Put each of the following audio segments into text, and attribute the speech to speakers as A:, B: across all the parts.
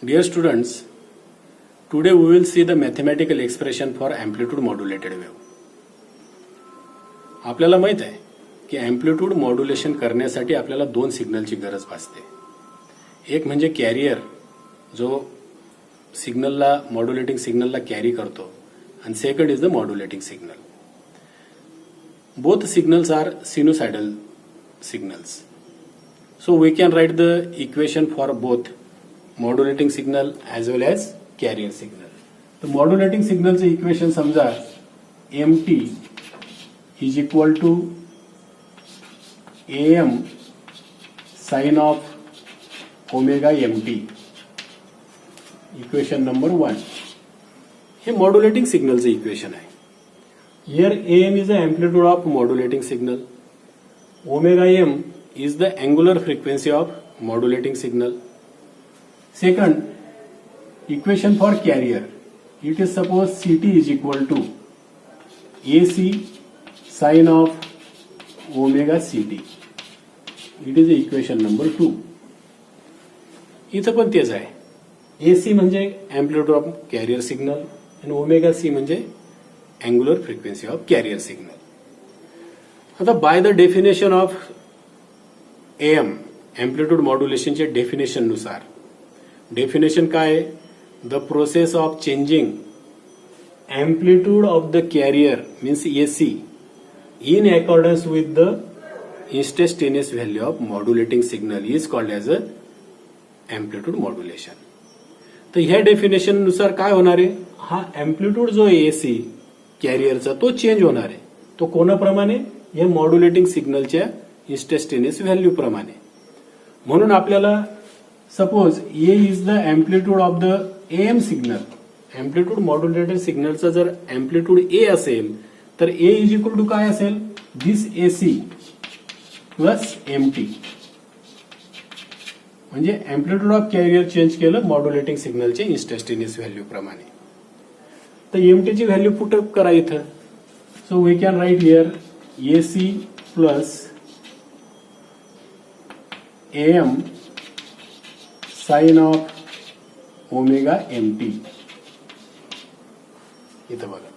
A: Dear students, today we will see the mathematical expression for amplitude modulated wave. आपल्याला माहित आहे की amplitude modulation करण्यासाठी आपल्याला दोन सिग्नलची गरज भासते. एक म्हणजे कॅरियर जो सिग्नलला मॉड्युलेटिंग सिग्नलला कॅरी करतो आणि second is the modulating signal. Both signals are sinusoidal signals. So we can write the equation for both modulating signal as well as carrier signal. The modulating signal चे equation समजा mt is equal to am sin of omega mt. Equation number 1. हे modulating signal चे equation आहे. Here am is the amplitude of modulating signal. Omega m is the angular frequency of modulating signal. Second, equation for carrier. It is suppose Ct is equal to AC sin of omega Ct. It is the equation number 2. इथं पण तेच आहे. AC म्हणजे amplitude of carrier signal आणि omega C म्हणजे angular frequency of carrier signal. आता by the definition of AM amplitude modulation चे definition नुसार definition काय आहे? The process of changing amplitude of the carrier means AC in accordance with the instantaneous value of modulating signal is called as a amplitude modulation. तर ह्या definition नुसार काय होणार आहे? हा amplitude जो आहे AC कॅरियरचा तो चेंज होणार आहे. तो कोणाप्रमाणे? या मॉड्युलेटिंग सिग्नलच्या इंस्टंटेनियस व्हॅल्यू प्रमाणे. म्हणून आपल्याला suppose A is the amplitude of the M signal. Amplitude modulated सिग्नलचा जर एम्प्लिट्यूड ए असेल तर ए इज इक्वल टू काय असेल? This AC plus MT. म्हणजे एम्प्लिट्यूड ऑफ कॅरियर चेंज केलं मॉड्युलेटिंग सिग्नलच्या इंस्टंटेनियस व्हॅल्यू प्रमाणे. तर एमटीची व्हॅल्यू पुट अप करा इथं. So we can write here AC plus M sine of omega MT. इथं बघा,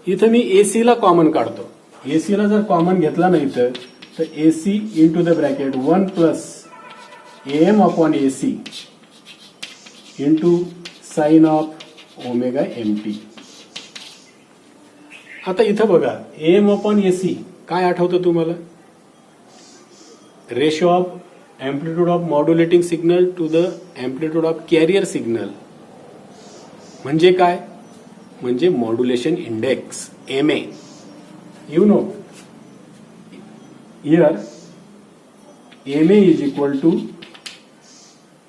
A: इथं मी एसी ला कॉमन काढतो. एसी ला जर कॉमन घेतला ना इथं तर AC into the bracket 1 plus M upon AC into sine of omega MT. आता इथं बघा एम अपॉन एसी काय आठवतं तुम्हाला? Ratio of amplitude of modulating signal to the amplitude of carrier signal. म्हणजे काय? म्हणजे modulation index M A. You know here M A is equal to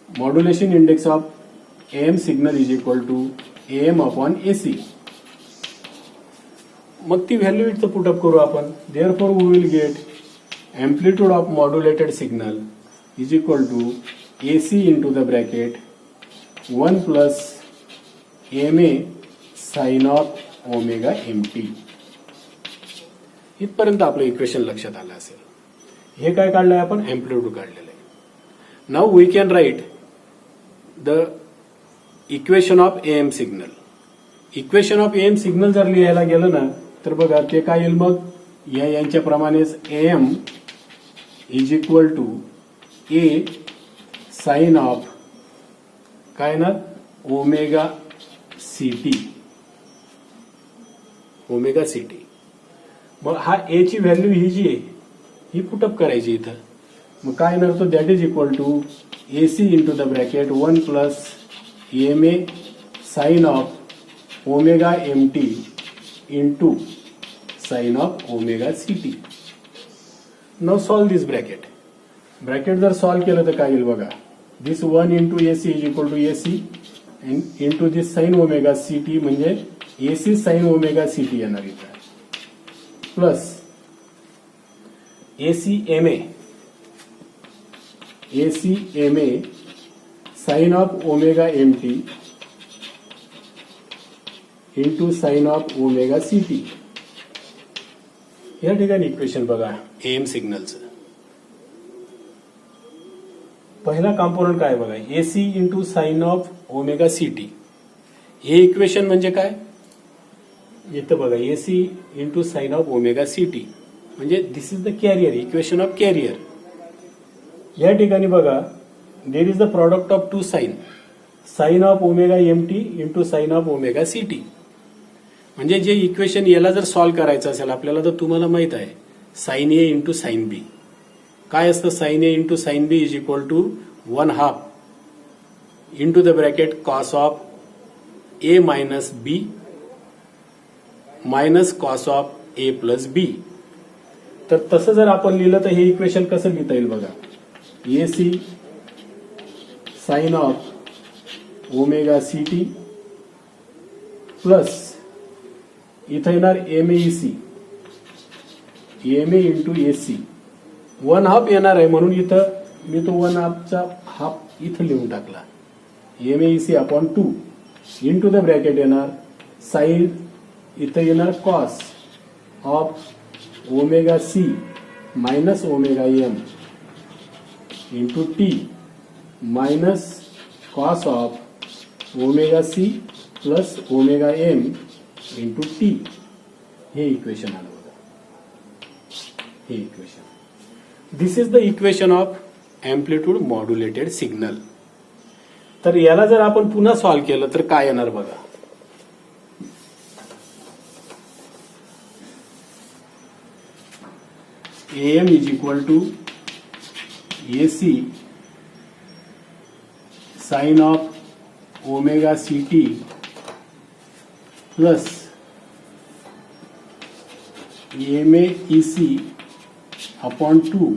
A: modulation index of M signal is equal to M upon AC. मग ती value इथं put up करू आपण. Therefore we will get amplitude of modulated signal is equal to AC into the bracket 1 plus M A sine of omega MT. इथपर्यंत आपलं equation लक्षात आलं असेल. हे काय काढलंय आपण? एम्प्लिट्यूड काढलेलं आहे. Now we can write the equation of AM signal. Equation of AM signal जर लिहायला गेलं ना तर बघा ते काय येईल मग? यांच्या प्रमाणेच AM is equal to A sine of काय ना ओमेगा सीटी. Omega CT. मग हा ए ची व्हॅल्यू ही जी आहे ही पुटअप करायची इथं. मग काय येणार? तो that is equal to AC into the bracket 1 plus M A sine of omega MT into sine of omega CT. Now solve this bracket. Bracket जर सॉल्व केलं तर काय येईल बघा? This 1 into AC is equal to AC into this sine omega CT म्हणजे AC sine omega CT येणार इथं plus AC M A sine of omega MT into sine of omega CT. या ठिकाणी इक्वेशन बघा एम सिग्नलचं. पहिला component काय बघा, AC into sine of omega C T. हे इक्वेशन म्हणजे काय, येतं बघा AC into sine of omega C T म्हणजे this is the carrier, equation of carrier. या ठिकाणी बघा there is the product of two sine of omega M T into sine of omega C T. म्हणजे जे equation याला जर solve करायचं असेल आपल्याला तर तुम्हाला माहित आहे sine A into sine B. काय असतं, sine A into sine B is equal to 1/2 into the bracket cos of A minus B minus cos of A plus B. तर तसं जर आपण लिहिलं तर हे इक्वेशन कसं लिहिता येईल बघा, AC sine of omega C T plus इथं येणार M A C, M A into A C. 1/2 येणार आहे म्हणून इथं मी तो 1/2चा हाफ इथं लिहून टाकला, M A C upon 2 into the bracket येणार साइन, इथं येणार cos of omega C minus omega M into T minus cos of omega C plus omega M into T. हे इक्वेशन आलं बघा, हे equation. This is the equation of amplitude modulated signal. तर याला जर आपण पुन्हा सॉल्व्ह केलं तर काय येणार बघा, AM is equal to AC sin of omega CT plus MA EC upon 2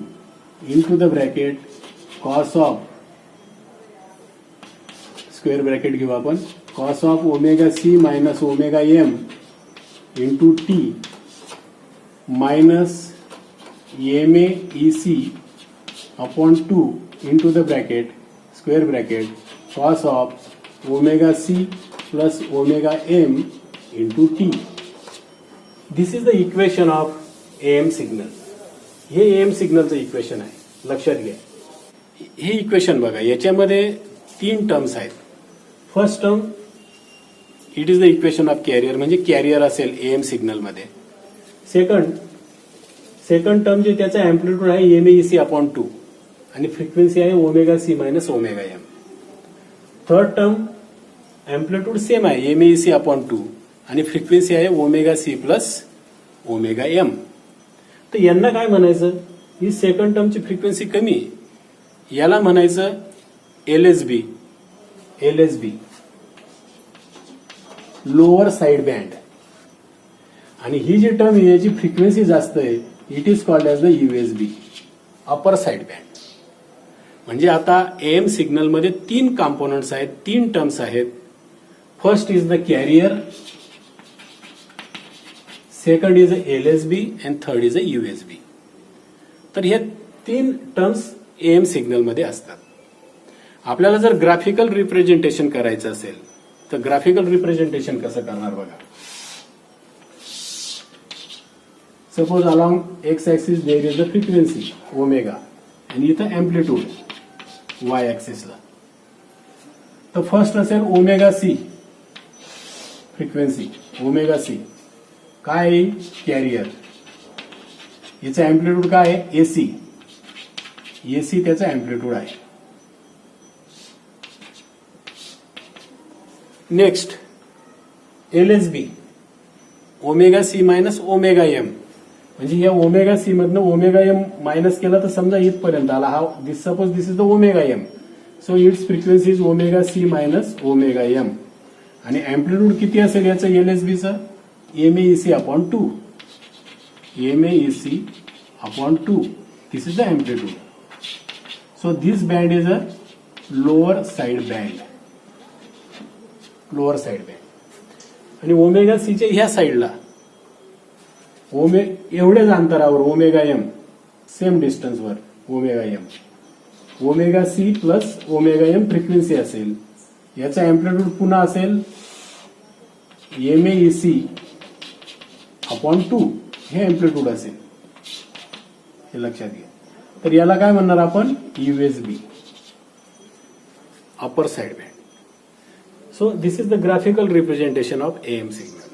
A: into the bracket cos of square bracket घेऊ आपण, cos of omega C minus omega M into T minus MA EC upon 2 into the bracket square bracket cos of omega C plus omega M into T. This is the equation of AM signal. हे AM सिग्नलचं equation आहे, लक्षात घ्या. हे equation बघा, याच्यामध्ये 3 terms आहेत. First term it is the equation of carrier, म्हणजे carrier असेल AM सिग्नल मध्ये. सेकंड टर्म जे त्याचा अँप्लिट्यूड आहे एम ए सी अपॉन 2 आणि फ्रिक्वेन्सी आहे omega C minus omega M. Third term amplitude same आहे एम ए सी अपॉन 2 आणि फ्रिक्वेन्सी आहे omega C plus omega M. तर यांना काय म्हणायचं, ही सेकंड टर्मची फ्रिक्वेन्सी कमी, याला म्हणायचं LSB, LSB lower side band. आणि ही जी टर्म आहे याची फ्रिक्वेन्सी जास्त आहे, it is called as the USB, upper side band. म्हणजे आता एम सिग्नल मध्ये 3 कॉम्पोनंट्स आहेत, 3 टर्म्स आहेत. First is the carrier, second is LSB and third is a USB. तर हे 3 टर्म्स एम सिग्नल मध्ये असतात. आपल्याला जर ग्राफिकल रिप्रेझेंटेशन करायचं असेल तर ग्राफिकल रिप्रेझेंटेशन कसं करणार बघा. Suppose along x axis there is the frequency omega आणि इथं amplitude y axis ला. तर फर्स्ट असेल omega C, frequency omega C काय, कॅरियर. याचं अँप्लिट्यूड काय आहे, एसी, एसी त्याचं अँप्लिट्यूड आहे. Next LSB, omega C minus omega M. म्हणजे या ओमेगा सी मधनं ओमेगा एम मायनस केला तर समजा इथपर्यंत आला, हा this suppose this is the omega M, so its frequency is omega C minus omega M. आणि अँप्लिट्यूड किती असेल याचं एलएसबीचं, M A C upon 2, M A C upon 2, this is the amplitude. So this band is a lower side band, lower side band. आणि omega सीच्या ह्या साइडला एवढ्याच अंतरावर ओमेगा एम, सेम डिस्टन्सवर omega M, omega C plus omega M frequency असेल. याचा amplitude पुन्हा असेल एम ए सी अपॉन 2, हे अँप्लिट्यूड असेल, हे लक्षात घ्या. तर याला काय म्हणणार आपण, USB, upper sideband. So this is the graphical representation of AM signal.